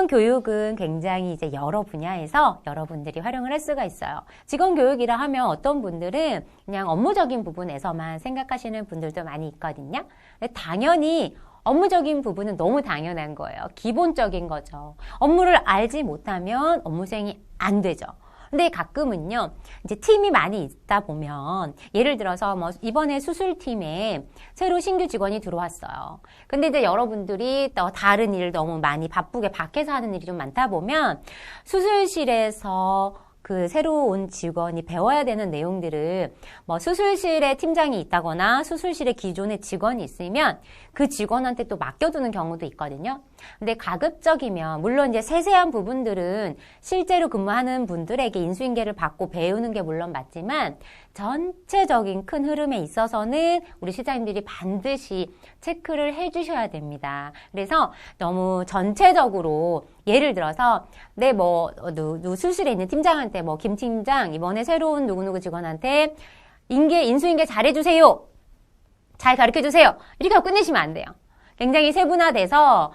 직원 교육은 굉장히 이제 여러 분야에서 여러분들이 활용을 할 수가 있어요. 직원 교육이라 하면 어떤 분들은 그냥 업무적인 부분에서만 생각하시는 분들도 많이 있거든요. 근데 당연히 업무적인 부분은 너무 당연한 거예요. 기본적인 거죠. 업무를 알지 못하면 업무 수행이 안 되죠. 근데 가끔은요, 이제 팀이 많이 있다 보면, 예를 들어서 뭐 이번에 수술팀에 새로 신규 직원이 들어왔어요. 근데 이제 여러분들이 또 다른 일을 너무 많이 바쁘게 밖에서 하는 일이 좀 많다 보면, 수술실에서 그 새로 온 직원이 배워야 되는 내용들을 뭐 수술실에 팀장이 있다거나 수술실에 기존의 직원이 있으면 그 직원한테 또 맡겨두는 경우도 있거든요. 근데 가급적이면 물론 이제 세세한 부분들은 실제로 근무하는 분들에게 인수인계를 받고 배우는 게 물론 맞지만 전체적인 큰 흐름에 있어서는 우리 실장님들이 반드시 체크를 해주셔야 됩니다. 그래서 너무 전체적으로 예를 들어서 수술실에 있는 팀장한테 김 팀장 이번에 새로운 누구누구 직원한테 인수인계 잘해주세요. 잘 가르쳐주세요. 이렇게 하고 끝내시면 안 돼요. 굉장히 세분화돼서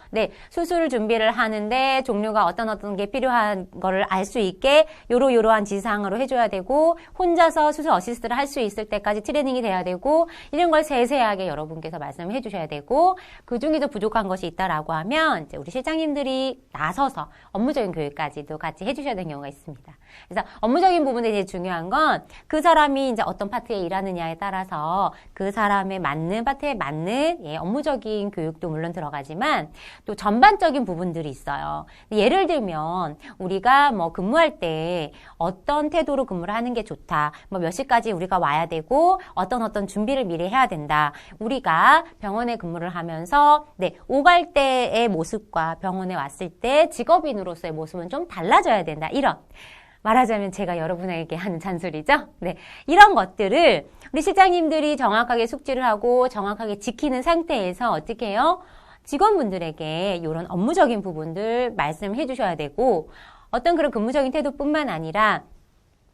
수술 준비를 하는데 종류가 어떤 게 필요한 거를 알 수 있게 요러한 지시사항으로 해줘야 되고 혼자서 수술 어시스트를 할 수 있을 때까지 트레이닝이 돼야 되고 이런 걸 세세하게 여러분께서 말씀을 해주셔야 되고 그중에도 부족한 것이 있다라고 하면 이제 우리 실장님들이 나서서 업무적인 교육까지도 같이 해주셔야 되는 경우가 있습니다. 그래서 업무적인 부분에 대해 중요한 건 그 사람이 이제 어떤 파트에 일하느냐에 따라서 그 사람의 맞는 파트에 맞는 업무적인 교육도 물론 들어가지만 또 전반적인 부분들이 있어요. 예를 들면 우리가 근무할 때 어떤 태도로 근무를 하는 게 좋다. 몇 시까지 우리가 와야 되고 어떤 준비를 미리 해야 된다. 우리가 병원에 근무를 하면서 오갈 때의 모습과 병원에 왔을 때 직업인으로서의 모습은 좀 달라져야 된다. 이런 말하자면 제가 여러분에게 하는 잔소리죠. 이런 것들을 우리 실장님들이 정확하게 숙지를 하고 정확하게 지키는 상태에서 어떻게 해요? 직원분들에게 이런 업무적인 부분들 말씀해 주셔야 되고 어떤 그런 근무적인 태도뿐만 아니라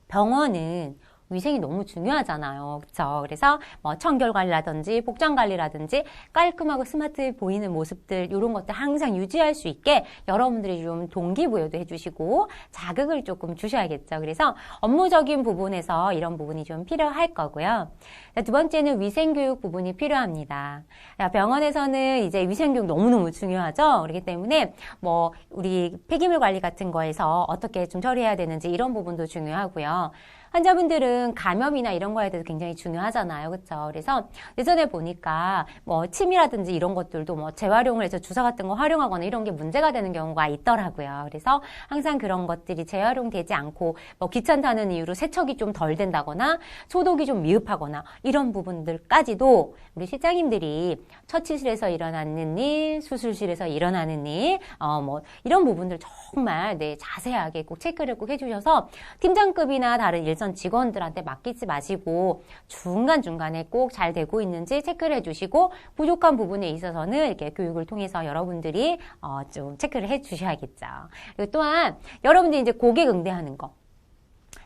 병원은 위생이 너무 중요하잖아요. 그렇죠? 그래서 청결 관리라든지 복장 관리라든지 깔끔하고 스마트해 보이는 모습들 이런 것들 항상 유지할 수 있게 여러분들이 좀 동기부여도 해주시고 자극을 조금 주셔야겠죠. 그래서 업무적인 부분에서 이런 부분이 좀 필요할 거고요. 두 번째는 위생교육 부분이 필요합니다. 병원에서는 이제 위생교육 너무너무 중요하죠. 그렇기 때문에 우리 폐기물 관리 같은 거에서 어떻게 좀 처리해야 되는지 이런 부분도 중요하고요. 환자분들은 감염이나 이런 거에 대해서 굉장히 중요하잖아요. 그렇죠? 그래서 예전에 보니까 침이라든지 이런 것들도 재활용을 해서 주사 같은 거 활용하거나 이런 게 문제가 되는 경우가 있더라고요. 그래서 항상 그런 것들이 재활용되지 않고 귀찮다는 이유로 세척이 좀 덜 된다거나 소독이 좀 미흡하거나 이런 부분들까지도 우리 실장님들이 처치실에서 일어나는 일, 수술실에서 일어나는 일, 이런 부분들 정말 자세하게 꼭 체크를 꼭 해주셔서 팀장급이나 다른 일선 직원들한테 맡기지 마시고 중간중간에 꼭 잘 되고 있는지 체크를 해주시고 부족한 부분에 있어서는 이렇게 교육을 통해서 여러분들이 좀 체크를 해주셔야겠죠. 그리고 또한 여러분들이 이제 고객 응대하는 거.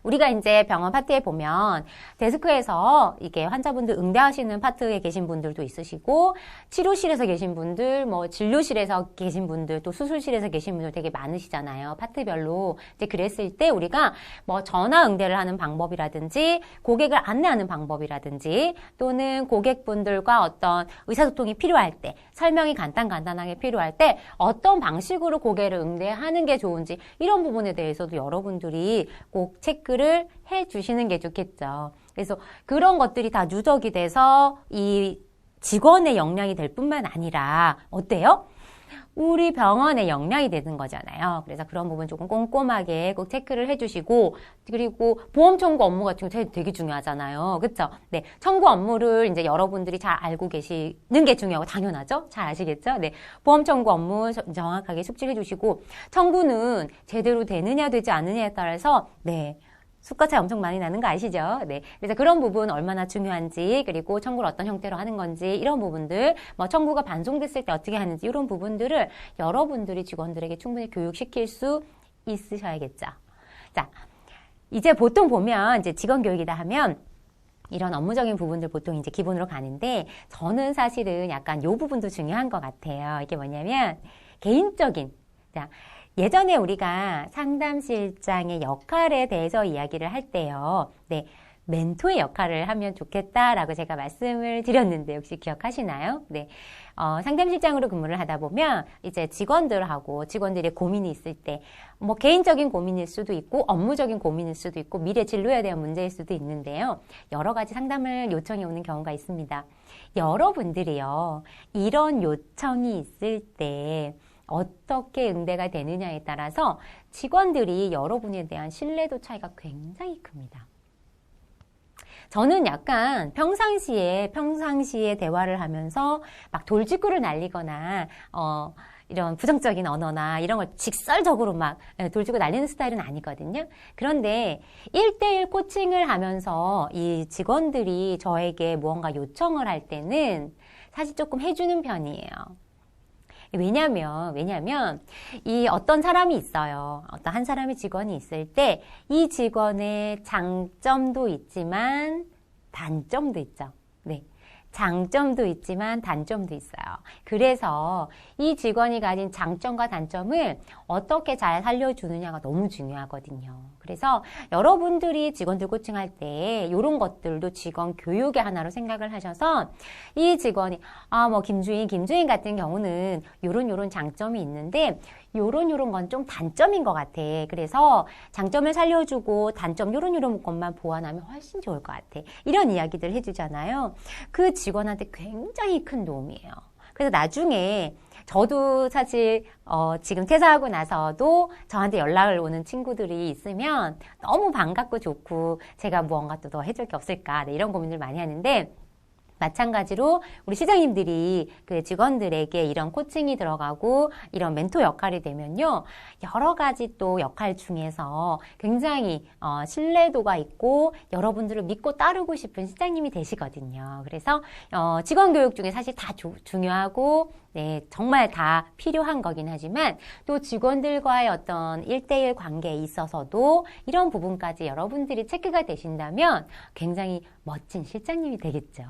우리가 이제 병원 파트에 보면 데스크에서 이게 환자분들 응대하시는 파트에 계신 분들도 있으시고 치료실에서 계신 분들, 진료실에서 계신 분들, 또 수술실에서 계신 분들 되게 많으시잖아요. 파트별로. 이제 그랬을 때 우리가 전화 응대를 하는 방법이라든지 고객을 안내하는 방법이라든지 또는 고객분들과 어떤 의사소통이 필요할 때 설명이 간단하게 필요할 때 어떤 방식으로 고객을 응대하는 게 좋은지 이런 부분에 대해서도 여러분들이 꼭 체크를 해주시는 게 좋겠죠. 그래서 그런 것들이 다 누적이 돼서 이 직원의 역량이 될 뿐만 아니라 어때요? 우리 병원의 역량이 되는 거잖아요. 그래서 그런 부분 조금 꼼꼼하게 꼭 체크를 해주시고 그리고 보험 청구 업무 같은 거 되게 중요하잖아요. 그렇죠? 청구 업무를 이제 여러분들이 잘 알고 계시는 게 중요하고 당연하죠? 잘 아시겠죠? 보험 청구 업무 정확하게 숙지해 주시고 청구는 제대로 되느냐 되지 않느냐에 따라서 수가 차이 엄청 많이 나는 거 아시죠? 그래서 그런 부분 얼마나 중요한지 그리고 청구를 어떤 형태로 하는 건지 이런 부분들 청구가 반송됐을 때 어떻게 하는지 이런 부분들을 여러분들이 직원들에게 충분히 교육시킬 수 있으셔야겠죠. 자, 이제 보통 보면 이제 직원 교육이다 하면 이런 업무적인 부분들 보통 이제 기본으로 가는데 저는 사실은 약간 요 부분도 중요한 것 같아요. 이게 뭐냐면 개인적인 예전에 우리가 상담실장의 역할에 대해서 이야기를 할 때요. 네, 멘토의 역할을 하면 좋겠다라고 제가 말씀을 드렸는데 혹시 기억하시나요? 네. 상담실장으로 근무를 하다 보면 이제 직원들이 고민이 있을 때 뭐 개인적인 고민일 수도 있고 업무적인 고민일 수도 있고 미래 진로에 대한 문제일 수도 있는데요. 여러 가지 상담을 요청이 오는 경우가 있습니다. 여러분들이요. 이런 요청이 있을 때 어떻게 응대가 되느냐에 따라서 직원들이 여러분에 대한 신뢰도 차이가 굉장히 큽니다. 저는 약간 평상시에 대화를 하면서 막 돌직구를 날리거나, 이런 부정적인 언어나 이런 걸 직설적으로 막 돌직구 날리는 스타일은 아니거든요. 그런데 1대1 코칭을 하면서 이 직원들이 저에게 무언가 요청을 할 때는 사실 조금 해주는 편이에요. 왜냐면, 이 어떤 사람이 있어요. 어떤 한 사람의 직원이 있을 때, 이 직원의 장점도 있지만, 단점도 있죠. 네. 장점도 있지만 단점도 있어요. 그래서 이 직원이 가진 장점과 단점을 어떻게 잘 살려주느냐가 너무 중요하거든요. 그래서 여러분들이 직원들 코칭할 때 이런 것들도 직원 교육의 하나로 생각을 하셔서 이 직원이 뭐 김주인 같은 경우는 요런 장점이 있는데 요런 건 좀 단점인 것 같아. 그래서 장점을 살려주고 단점 요런 것만 보완하면 훨씬 좋을 것 같아. 이런 이야기들 해주잖아요. 그 직원한테 굉장히 큰 도움이에요. 그래서 나중에 저도 사실 지금 퇴사하고 나서도 저한테 연락을 오는 친구들이 있으면 너무 반갑고 좋고 제가 무언가 또 더 해줄 게 없을까 네, 이런 고민을 많이 하는데 마찬가지로 우리 시장님들이 그 직원들에게 이런 코칭이 들어가고 이런 멘토 역할이 되면요. 여러 가지 또 역할 중에서 굉장히 신뢰도가 있고 여러분들을 믿고 따르고 싶은 시장님이 되시거든요. 그래서 직원 교육 중에 사실 다 중요하고 네, 정말 다 필요한 거긴 하지만 또 직원들과의 어떤 1대1 관계에 있어서도 이런 부분까지 여러분들이 체크가 되신다면 굉장히 멋진 실장님이 되겠죠.